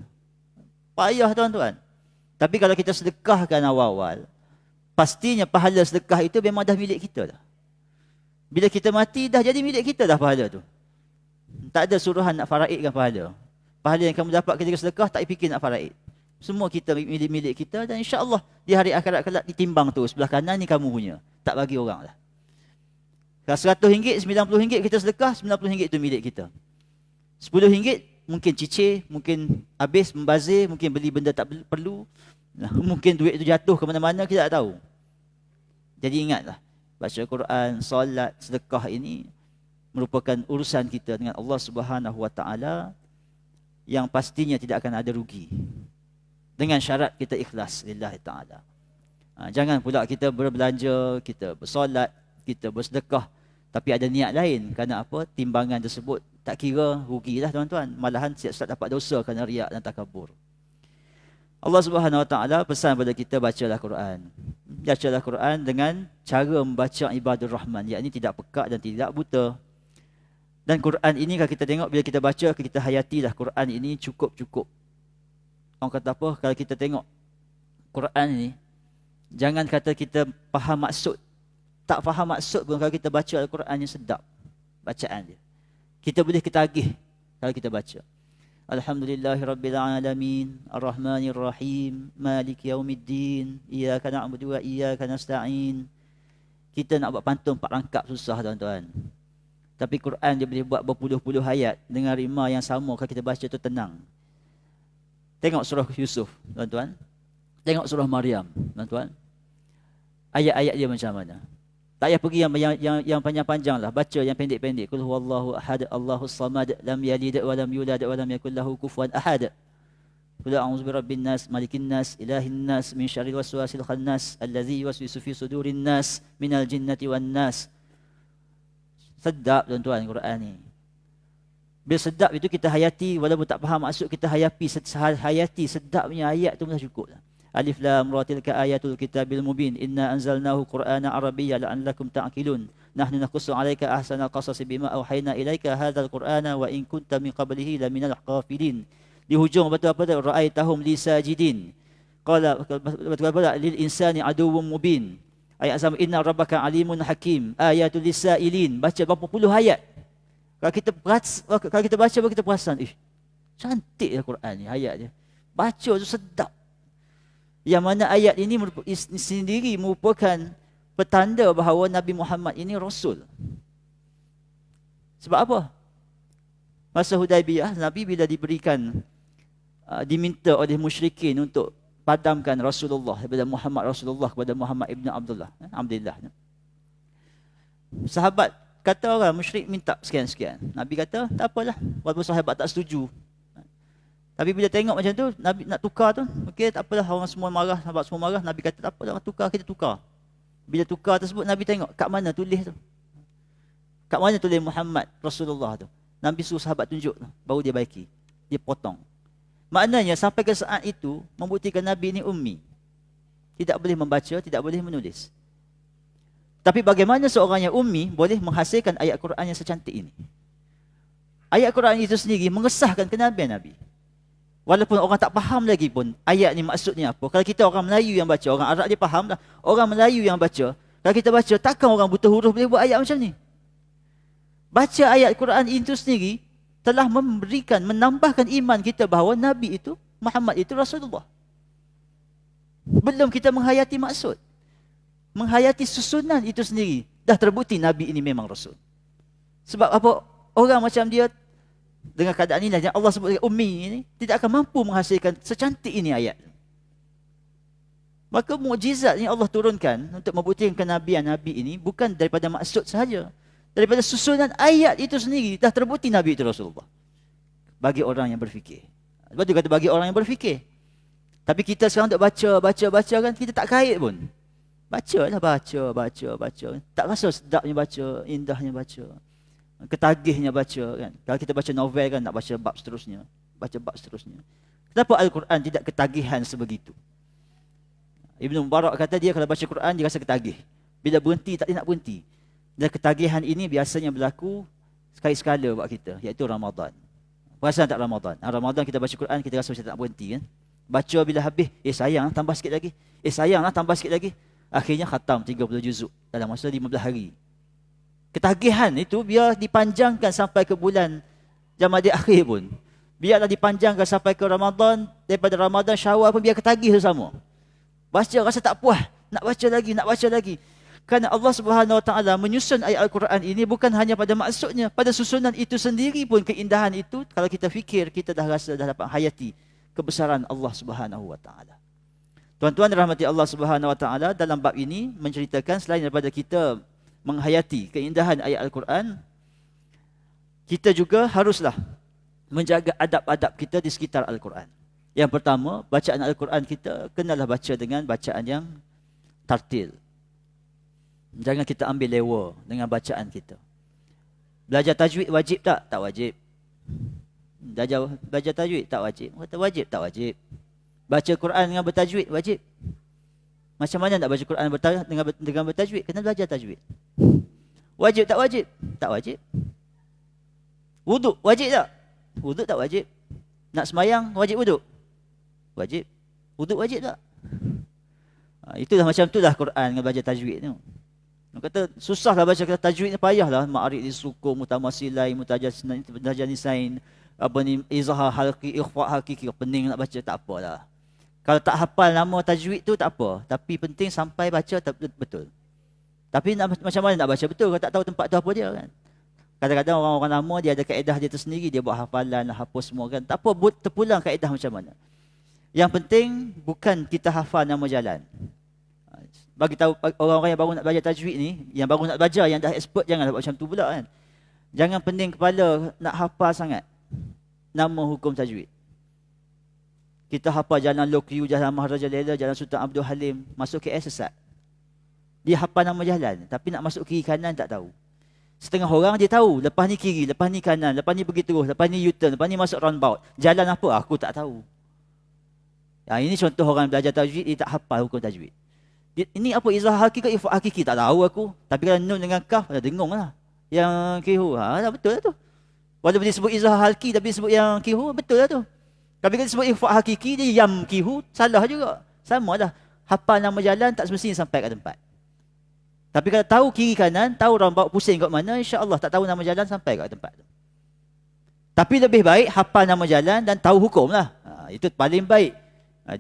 Payah tuan-tuan. Tapi kalau kita sedekahkan awal-awal, pastinya pahala sedekah itu memang dah milik kita dah. Bila kita mati, dah jadi milik kita dah pahala tu. Tak ada suruhan nak faraidkan pahala. Pahala yang kamu dapat ketika sedekah, tak fikir nak faraid. Semua kita milik kita, dan insya-Allah di hari akhirat kelak ditimbang tu, sebelah kanan ni kamu punya. Tak bagi orang lah. Kalau RM100, RM90 kita sedekah, RM90 itu milik kita. RM10 mungkin cicir, mungkin habis membazir, mungkin beli benda tak perlu. Mungkin duit itu jatuh ke mana-mana, kita tak tahu. Jadi ingatlah, baca Quran, solat, sedekah ini merupakan urusan kita dengan Allah Subhanahu Wa Taala yang pastinya tidak akan ada rugi. Dengan syarat kita ikhlas lillahi ta'ala. Jangan pula kita berbelanja, kita bersolat, kita bersedekah, tapi ada niat lain. Kerana apa? Timbangan tersebut tak kira rugilah tuan-tuan. Malahan siap-siap dapat dosa kerana riak dan takabur. Allah Subhanahu Wa Taala pesan pada kita, bacalah Quran. Bacalah Quran dengan cara membaca ibadur Rahman, yakni tidak pekak dan tidak buta. Dan Quran ini kalau kita tengok, bila kita baca, kita hayatilah Quran ini cukup-cukup. Orang kata apa? Kalau kita tengok Quran ni, jangan kata kita faham maksud. Tak faham maksud pun kalau kita baca Al-Quran yang sedap bacaan dia. Kita boleh ketagih kalau kita baca. Alhamdulillahirabbil alamin, arrahmanir rahim, maliki yaumiddin, iyyaka na'budu wa iyyaka nasta'in. Kita nak buat pantun 4 rangkap susah tuan-tuan. Tapi Quran dia boleh buat berpuluh-puluh ayat dengan rima yang sama, kalau kita baca tu tenang. Tengok surah Yusuf, tuan-tuan. Tengok surah Maryam, tuan-tuan. Ayat-ayat dia macam mana? Tak payah pergi yang panjang-panjang lah. Baca yang pendek-pendek. Qul huwallahu ahad, Allahus samad, lam yalid wa lam yulad wa lam yakul lahu kufuwan ahad. Qul a'udzu birabbin nas, malikin nas, ilahin nas, min syarril waswasil khannas, allazi yuwaswisu fi sudurin nas, minal jinnati wan nas. Sedap tuan-tuan Quran ni. Bila sedap itu kita hayati, walaupun tak faham maksud kita hayati sedapnya ayat tu dah cukup lah. Alif lam ra tilka ayatul kitabil mubin inna anzalnahu qur'anan arabiyyan la'allakum ta'qilun nahnu naqussu 'alaika ahsanal qasasi bima auhayna ilaika hadzal qur'ana wa in kunta min qablihi laminal ghafilin. Di hujung betul apa tu, ra'aitahum lisajidin qala lil insani aduwwum mubin. Ayat sama inna rabbaka alimun hakim ayatul lisailin. Baca berapa puluh ayat. Kalau kita baca kita perasan, cantik ya Quran ni, ayat dia. Baca tu sedap. Yang mana ayat ini sendiri merupakan petanda bahawa Nabi Muhammad ini Rasul. Sebab apa? Masa Hudaibiyah, Nabi bila diminta oleh musyrikin untuk padamkan Rasulullah daripada Muhammad Rasulullah kepada Muhammad ibn Abdullah. Alhamdulillah. Sahabat kata orang musyrik minta sekian-sekian. Nabi kata, tak apalah, walaupun sahabat tak setuju. Tapi bila tengok macam tu, Nabi nak tukar tu, okey, tak apalah, orang semua marah, sahabat semua marah. Nabi kata, tak apalah, tukar, kita tukar. Bila tukar tersebut, Nabi tengok, kat mana tulis tu? Kat mana tulis Muhammad Rasulullah tu? Nabi suruh sahabat tunjuk tu, baru dia baiki. Dia potong. Maknanya, sampai ke saat itu, membuktikan Nabi ini ummi. Tidak boleh membaca, tidak boleh menulis. Tapi bagaimana seorang yang ummi boleh menghasilkan ayat Quran yang secantik ini? Ayat Quran itu sendiri mengesahkan kenabian Nabi. Walaupun orang tak faham lagi pun ayat ni maksudnya apa. Kalau kita orang Melayu yang baca, orang Arab dia faham dah. Orang Melayu yang baca, kalau kita baca, takkan orang buta huruf boleh buat ayat macam ni. Baca ayat Quran itu sendiri telah menambahkan iman kita bahawa Nabi itu, Muhammad itu Rasulullah. Belum kita menghayati maksud. Menghayati susunan itu sendiri, dah terbukti Nabi ini memang Rasul. Sebab apa? Orang macam dia, dengan keadaan ini yang Allah sebut ummi ini, tidak akan mampu menghasilkan secantik ini ayat. Maka mukjizat yang Allah turunkan untuk membuktikan kenabian Nabi ini bukan daripada maksud sahaja. Daripada susunan ayat itu sendiri dah terbukti Nabi itu Rasulullah. Bagi orang yang berfikir. Sebab tu kata bagi orang yang berfikir. Tapi kita sekarang untuk baca kan, kita tak kait pun. Baca. Tak rasa sedapnya baca, indahnya baca. Ketagihnya baca kan. Kalau kita baca novel kan, nak baca bab seterusnya. Kenapa Al-Quran tidak ketagihan sebegitu? Ibn Mubarak kata dia kalau baca Quran dia rasa ketagih. Bila berhenti tak dia nak berhenti. Dan ketagihan ini biasanya berlaku sekali-sekala buat kita, iaitu Ramadan. Perasan tak Ramadan? Ramadan kita baca Quran, kita rasa macam tak berhenti kan. Baca bila habis, sayang tambah sikit lagi. Tambah sikit lagi. Akhirnya khatam 30 juzuk dalam masa 15 hari. Ketagihan itu biar dipanjangkan sampai ke bulan Jamadil akhir pun. Biarlah dipanjangkan sampai ke Ramadan, daripada Ramadan Syawal pun biar ketagih tu sama. Baca rasa tak puas, nak baca lagi. Kerana Allah Subhanahu Wa Taala menyusun ayat Al-Quran ini bukan hanya pada maksudnya, pada susunan itu sendiri pun keindahan itu kalau kita fikir, kita dah rasa dah dapat hayati kebesaran Allah Subhanahu Wa Taala. Tuan-tuan rahmati Allah Subhanahu Wa Taala, dalam bab ini menceritakan selain daripada kita menghayati keindahan ayat Al-Quran, kita juga haruslah menjaga adab-adab kita di sekitar Al-Quran. Yang pertama, bacaan Al-Quran kita kenalah baca dengan bacaan yang tartil. Jangan kita ambil lewa dengan bacaan kita. Belajar tajwid wajib tak? Tak wajib. Belajar tajwid tak wajib. Kata wajib tak wajib. Baca Quran dengan bertajwid wajib. Macam mana nak baca Quran dengan bertajwid? Kena belajar tajwid. Wajib tak wajib? Tak wajib. Wuduk wajib tak? Wuduk tak wajib. Nak semayang wajib wuduk? Wajib. Wuduk wajib tak? Itulah macam itulah Quran dengan belajar tajwid tu. Orang kata susahlah baca tajwid ni, payahlah. Ma'arif, Sukur, Mutamasilai, Mutajanisain, apa ni, izhar halqi, ikhfa hakiki, pening nak baca tak apalah. Kalau tak hafal nama tajwid tu tak apa, tapi penting sampai baca betul. Tapi macam mana nak baca betul kalau tak tahu tempat tu apa dia kan. Kadang-kadang orang-orang lama dia ada kaedah dia tersendiri, dia buat hafalan lah, hapus semua kan. Tak apa, terpulang kaedah macam mana. Yang penting bukan kita hafal nama jalan. Bagi tahu orang-orang yang baru nak belajar tajwid ni, yang baru nak belajar, yang dah expert, janganlah buat macam tu pula kan. Jangan pening kepala nak hafal sangat nama hukum tajwid. Kita hafal jalan Lokyu, jalan Maharaja Lela, jalan Sultan Abdul Halim, masuk KL sesat. Dia hafal nama jalan, tapi nak masuk kiri kanan tak tahu. Setengah orang dia tahu, lepas ni kiri, lepas ni kanan, lepas ni pergi terus, lepas ni U-turn, lepas ni masuk roundabout. Jalan apa? Aku tak tahu. Ini contoh orang belajar tajwid, dia tak hafal hukum tajwid. Ini apa? Izhar hakiki ke ikhfa hakiki? Tak tahu aku. Tapi kalau nun dengan kaf, dah dengung lah. Yang kihu, dah betul lah tu. Walaupun dia sebut izhar hakiki, tapi dia sebut yang kihu, betul lah tu. Tapi kalau dia sebut ikhfa hakiki, dia yam kihu, salah juga. Sama lah. Hafal nama jalan tak semestinya sampai kat tempat. Tapi kalau tahu kiri kanan, tahu roundabout pusing kat mana, insya-Allah tak tahu nama jalan sampai kat tempat tu. Tapi lebih baik hafal nama jalan dan tahu hukum lah. Itu paling baik.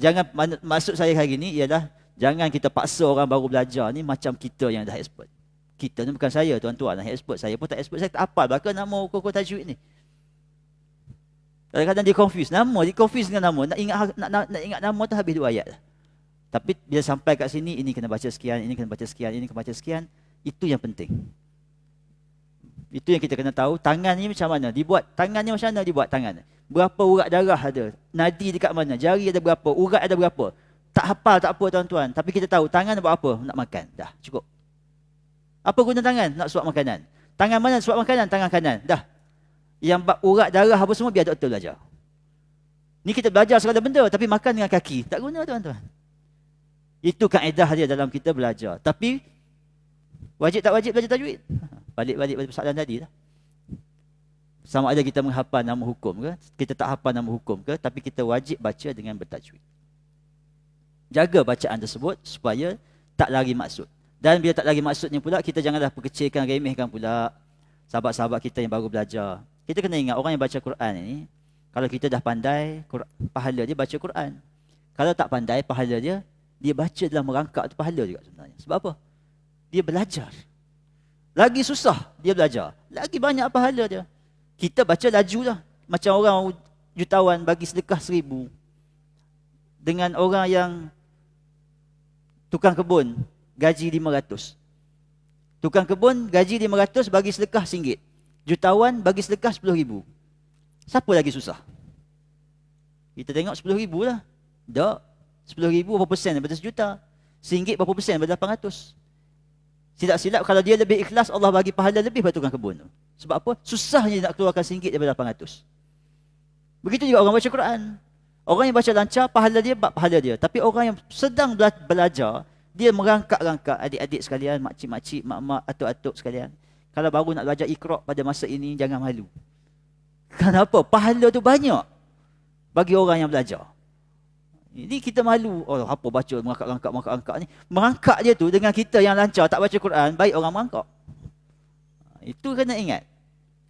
Jangan, maksud saya hari ni ialah jangan kita paksa orang baru belajar ni macam kita yang dah expert. Kita ni bukan saya, tuan-tuan yang expert. Saya pun tak expert, saya tak hafal bahkan nama hukum tajwid ni. Kadang-kadang dia confuse nama, dia confuse dengan nama. Nak ingat nama tu habis 2 ayat lah. Tapi bila sampai kat sini, ini kena baca sekian, ini kena baca sekian, ini kena baca sekian. Itu yang penting. Itu yang kita kena tahu. Tangan ni macam mana dibuat? Tangan ni macam mana dibuat tangan? Berapa urat darah ada? Nadi dekat mana? Jari ada berapa? Urat ada berapa? Tak hafal tak apa tuan-tuan. Tapi kita tahu tangan buat apa? Nak makan. Dah, cukup. Apa guna tangan? Nak suap makanan. Tangan mana suap makanan? Tangan kanan. Dah. Yang urat darah apa semua biar doktor belajar. Ni kita belajar segala benda tapi makan dengan kaki. Tak guna tuan-tuan. Itu kaedah dia dalam kita belajar. Tapi wajib tak wajib belajar tajwid? Balik-balik pada persoalan tadi lah. Sama ada kita menghafal nama hukum ke, kita tak hafal nama hukum ke, tapi kita wajib baca dengan bertajwid. Jaga bacaan tersebut supaya tak lari maksud. Dan bila tak lari maksudnya pula, kita janganlah perkecilkan, remehkan pula sahabat-sahabat kita yang baru belajar. Kita kena ingat orang yang baca Quran ini, kalau kita dah pandai, pahala dia baca Quran. Kalau tak pandai, pahala dia baca dalam merangkak tu pahala juga sebenarnya. Sebab apa? Dia belajar. Lagi susah dia belajar, lagi banyak pahala dia. Kita baca laju lah. Macam orang jutawan bagi sedekah 1,000. Dengan orang yang tukang kebun gaji 500. Tukang kebun gaji 500 bagi sedekah RM1. Jutawan bagi sedekah 10,000. Siapa lagi susah? Kita tengok 10,000 lah. Tak. 10,000 berapa persen daripada sejuta? RM1 berapa persen daripada 800? Silap-silap kalau dia lebih ikhlas, Allah bagi pahala lebih pada tukang kebun tu. Sebab apa? Susahnya nak keluarkan RM1 daripada 800. Begitu juga orang baca Quran. Orang yang baca lancar, pahala dia. Tapi orang yang sedang belajar, dia merangkak-rangkak. Adik-adik sekalian, makcik-makcik, mak-mak, atuk-atuk sekalian. Kalau baru nak belajar Iqra' pada masa ini, jangan malu. Kenapa? Pahala tu banyak bagi orang yang belajar. Ini kita malu. Oh, apa baca merangkak-rangkak ni. Merangkak dia tu dengan kita yang lancar tak baca Quran, baik orang merangkak. Itu kena ingat.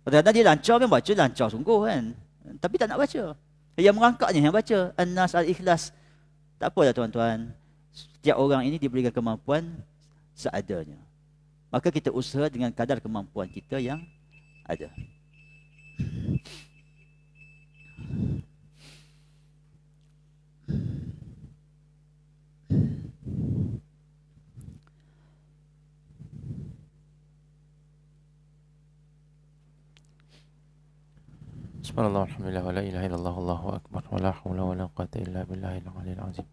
Kadang-kadang dia lancar, memang baca lancar sungguh kan. Tapi tak nak baca. Yang merangkaknya yang baca. An-Nas, Al-Ikhlas. Tak apalah tuan-tuan. Setiap orang ini diberikan kemampuan seadanya. Maka kita usaha dengan kadar kemampuan kita yang ada. Subhanallah, alhamdulillah, wa la ilaha illallah, Allahu akbar, wa la hawla wa la quwwata illa billahil aliyyil azim.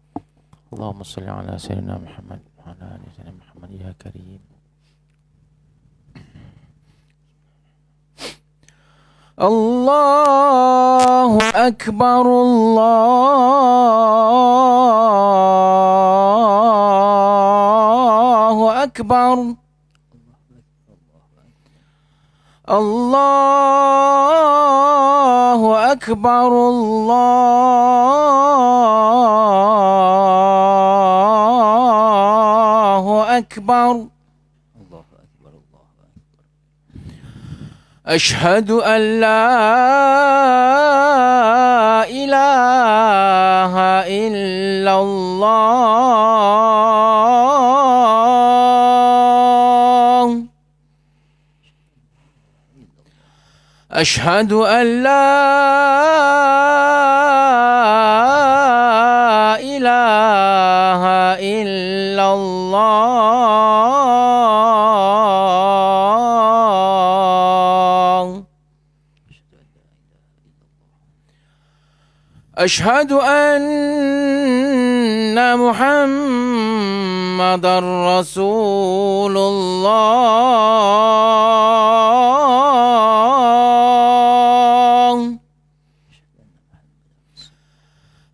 Allahumma shalli ala sayyidina Muhammad wa ala ali sayyidina Muhammad ya karim. Allahu akbar, Allahu akbar. Allahu akbar, Allahu akbar. Allahu akbar, Allahu akbar. أشهد أن لا إله إلا الله. أشهد أن لا إله إلا الله. أشهد أن محمدًا رسول الله.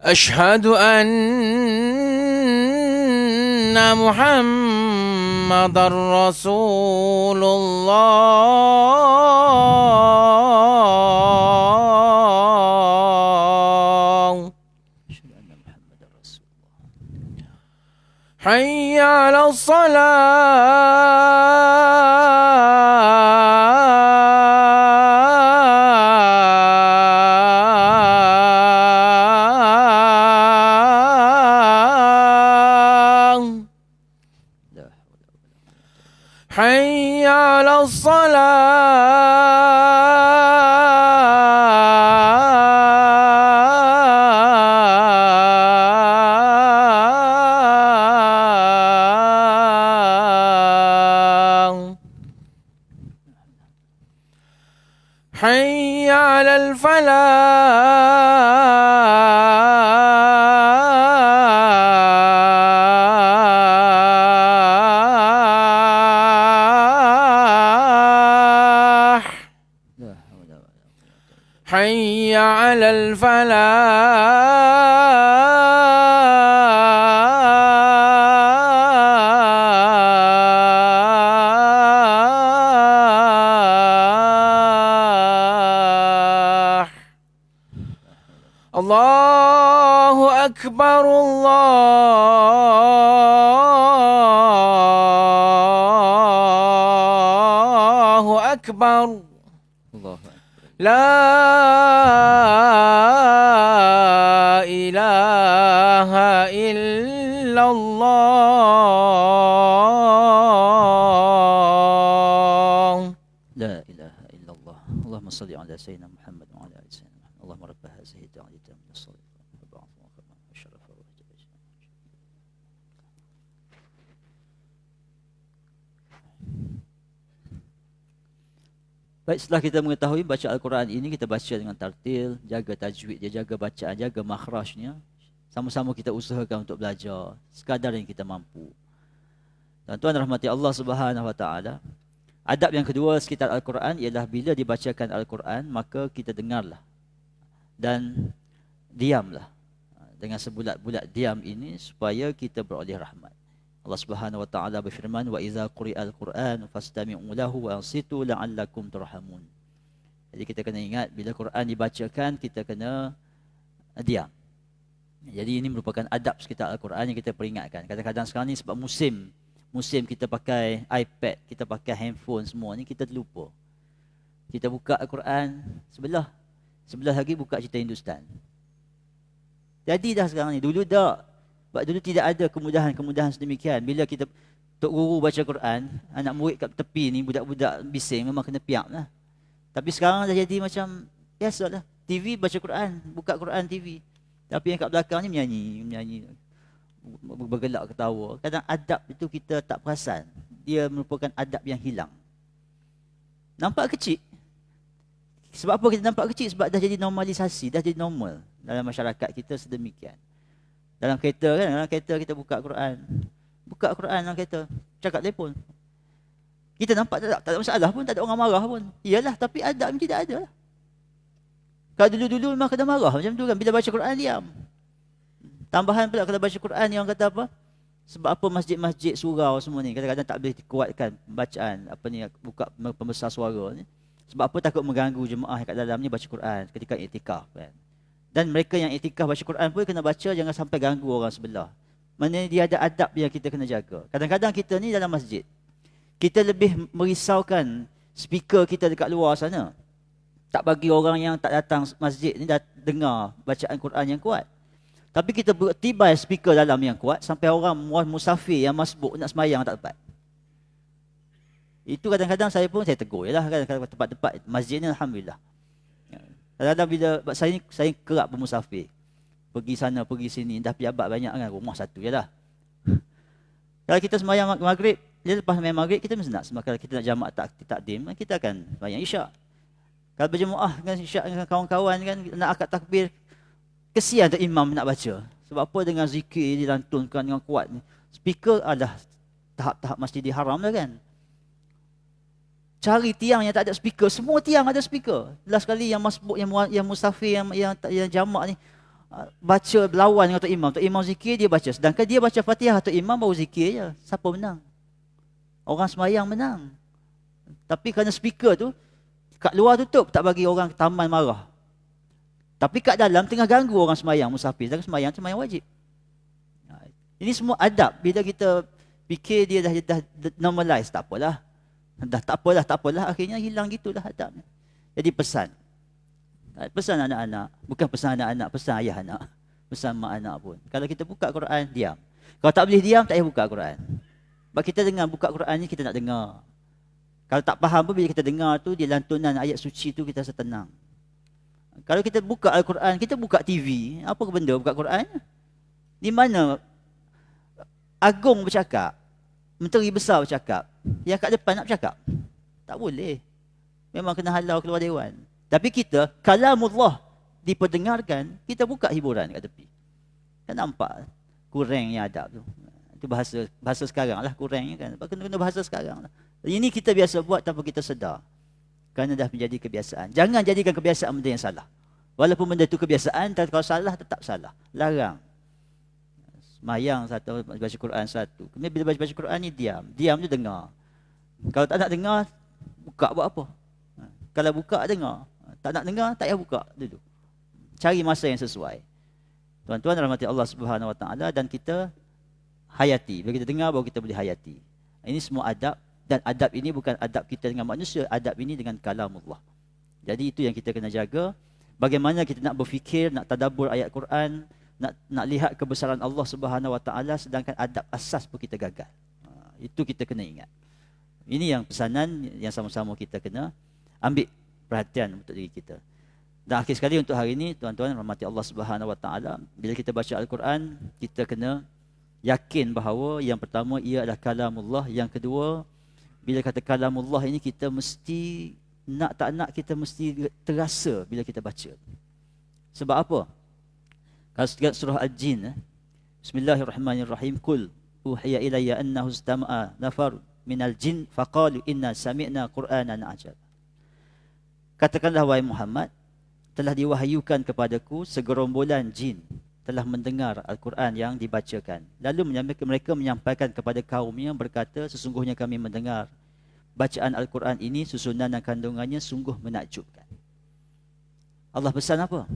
أشهد أن محمدًا رسول الله. حي على الصلاة. حي على الصلاة. حي على الفلاح. حي على الفلاح. الله أكبر الله أكبر. الله لا إله إلا الله. لا إله إلا الله. اللهم صل على سيدنا محمد وعلى آل سيدنا محمد. اللهم رب هذه الدعوة التامة الصلاة وبعث وقام والشرف والجلال. Baik, setelah kita mengetahui baca Al-Quran ini, kita baca dengan tartil, jaga tajwid dia, jaga bacaan, jaga makhrajnya. Sama-sama kita usahakan untuk belajar sekadar yang kita mampu. Dan tuan rahmati Allah Subhanahu Wa Taala. Adab yang kedua sekitar Al-Quran ialah bila dibacakan Al-Quran, maka kita dengarlah dan diamlah. Dengan sebulat-bulat diam ini supaya kita beroleh rahmat. Allah Subhanahu Wa Taala berfirman, wa idza quri'al Quran fastami'u lahu wa ansitu la'allakum turhamun. Jadi kita kena ingat bila Quran dibacakan kita kena diam. Jadi ini merupakan adab sekitar Al-Quran yang kita peringatkan. Kadang-kadang sekarang ni sebab musim kita pakai iPad, kita pakai handphone semua ni, kita terlupa. Kita buka Al-Quran sebelah lagi buka cerita Hindustan. Jadi dah sekarang ni, dulu tak. Sebab dulu tidak ada kemudahan sedemikian. Bila kita tok guru baca Quran, anak murid kat tepi ni, budak-budak bising memang kena piak lah. Tapi sekarang dah jadi macam biasalah. TV baca Quran, buka Quran TV. Tapi yang kat belakang ni menyanyi, bergelak ketawa. Kadang adab itu kita tak perasan. Dia merupakan adab yang hilang. Nampak kecil. Sebab apa kita nampak kecil? Sebab dah jadi normalisasi, dah jadi normal dalam masyarakat kita sedemikian. Dalam kereta kan, dalam kereta kita buka Quran dalam kereta, cakap telefon. Kita nampak tak ada masalah pun, tak ada orang marah pun. Iyalah, tapi adab ni tidak ada lah. Kalau dulu-dulu memang kena marah macam tu kan, bila baca Quran diam. Tambahan pula kalau baca Quran ni orang kata apa? Sebab apa masjid-masjid surau semua ni kadang-kadang tak boleh dikuatkan bacaan apa ni, buka pembesar suara ni. Sebab apa? Takut mengganggu jemaah yang kat dalam ni baca Quran ketika iktikaf kan. Dan mereka yang iktikaf baca Quran pun kena baca jangan sampai ganggu orang sebelah. Maknanya dia ada adab yang kita kena jaga. Kadang-kadang kita ni dalam masjid, kita lebih merisaukan speaker kita dekat luar sana. Tak bagi orang yang tak datang masjid ni dengar bacaan Quran yang kuat. Tapi kita tibai speaker dalam yang kuat sampai orang musafir yang masbuk nak semayang tak dapat. Itu kadang-kadang saya tegur je lah kadang-kadang tempat-tempat masjid ni alhamdulillah. Kadang-kadang bila saya kerap bermusafir. Pergi sana, pergi sini, dah pejabat banyak kan, rumah satu je lah. Kalau kita semayang maghrib, lepas semayang maghrib kita mesti nak, kalau kita nak jamak takdim, kita akan semayang isyak. Kalau berjemaah dengan isyak dengan kawan-kawan kan, nak akad takbir, kesian tu imam nak baca. Sebab apa dengan zikir dilantunkan dengan kuat ni. Speaker adalah tahap-tahap Masjidil Haram lah kan. Cari tiang yang tak ada speaker, semua tiang ada speaker. Last kali yang masbuk, yang musafir, yang jamak ni, baca berlawan dengan Tok Imam zikir dia baca. Sedangkan dia baca Fatihah, Tok Imam baru zikir je. Siapa menang? Orang semayang menang. Tapi kerana speaker tu, kat luar tutup, tak bagi orang taman marah. Tapi kat dalam tengah ganggu orang semayang, musafir. Sedangkan semayang tu semayang wajib. Ini semua adab. Bila kita fikir dia dah normalize, tak apalah. Dah tak apalah. Akhirnya hilang gitulah adabnya. Jadi pesan. Pesan anak-anak. Bukan pesan anak-anak, pesan ayah anak. Pesan mak anak pun. Kalau kita buka Quran, diam. Kalau tak boleh diam, tak payah buka Quran. Sebab kita dengar buka Quran ni, kita nak dengar. Kalau tak faham pun, bila kita dengar tu, dia lantunan ayat suci tu, kita rasa tenang. Kalau kita buka Al-Quran, kita buka TV. Apa benda buka Quran? Di mana Agung bercakap, Menteri Besar bercakap, yang kat depan nak bercakap? Tak boleh. Memang kena halau keluar dewan. Tapi kita, kalamullah diperdengarkan, kita buka hiburan kat tepi. Kan nampak kurangnya adab tu. Itu bahasa sekarang lah kurangnya kan. Kena bahasa sekarang lah. Ini kita biasa buat tanpa kita sedar. Kerana dah menjadi kebiasaan. Jangan jadikan kebiasaan benda yang salah. Walaupun benda itu kebiasaan, tapi kalau salah tetap salah. Larang. Semayang satu, baca Quran satu. Kemudian bila baca Quran ni diam. Diam tu dengar. Kalau tak nak dengar, buka buat apa? Kalau buka dengar. Tak nak dengar, tak payah buka dulu. Cari masa yang sesuai. Tuan-tuan rahmati Allah Subhanahu Wa Taala, dan kita hayati. Bila kita dengar, baru kita boleh hayati. Ini semua adab. Dan adab ini bukan adab kita dengan manusia. Adab ini dengan kalamullah. Jadi itu yang kita kena jaga. Bagaimana kita nak berfikir, nak tadabbur ayat Quran, nak lihat kebesaran Allah Subhanahu Wa Taala, sedangkan adab asas pun kita gagal. Itu kita kena ingat. Ini yang pesanan yang sama-sama kita kena ambil perhatian untuk diri kita. Dan akhir sekali untuk hari ini, tuan-tuan rahmati Allah Subhanahu Wa Taala, bila kita baca Al-Quran, kita kena yakin bahawa yang pertama ia adalah kalamullah, yang kedua, bila kata kalamullah ini kita mesti nak tak nak kita mesti terasa bila kita baca. Sebab apa? Kalau surah Al-Jin, Bismillahirrahmanirrahim, Qul uhiya ilayya annahu istama'a nafar minal jin faqalu inna sami'na Qur'anan ajab. Katakanlah wahai Muhammad, telah diwahyukan kepadaku segerombolan jin telah mendengar Al-Quran yang dibacakan. Lalu mereka menyampaikan kepada kaumnya berkata, sesungguhnya kami mendengar bacaan Al-Quran ini, susunan dan kandungannya sungguh menakjubkan. Allah pesan apa?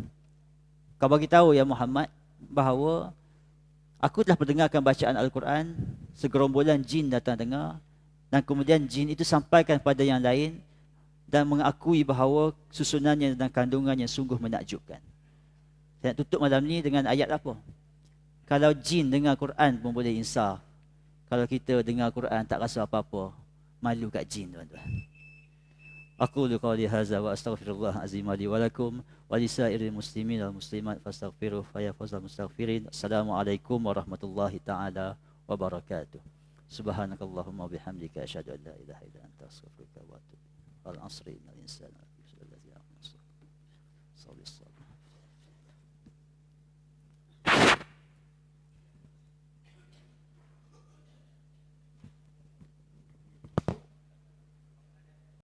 Kau bagi tahu ya Muhammad bahawa aku telah mendengarkan bacaan Al-Quran, segerombolan jin datang dengar, dan kemudian jin itu sampaikan pada yang lain dan mengakui bahawa susunannya dan kandungannya sungguh menakjubkan. Saya nak tutup malam ni dengan ayat apa? Kalau jin dengar Quran pun boleh insaf. Kalau kita dengar Quran tak rasa apa-apa, malu kat jin, tuan-tuan. Aqulu qawli hadza wa astaghfirullah azim li wa lakum wa lisairil muslimin wal muslimat fastaghfiruh fa ya fawzal mustaghfirin. Assalamualaikum warahmatullahi taala wabarakatuh. Subhanakallahumma bihamdika asyhadu an la ilaha illa anta astaghfiruka wa atubu ilaik. Al-asri innal insana lafi khusr.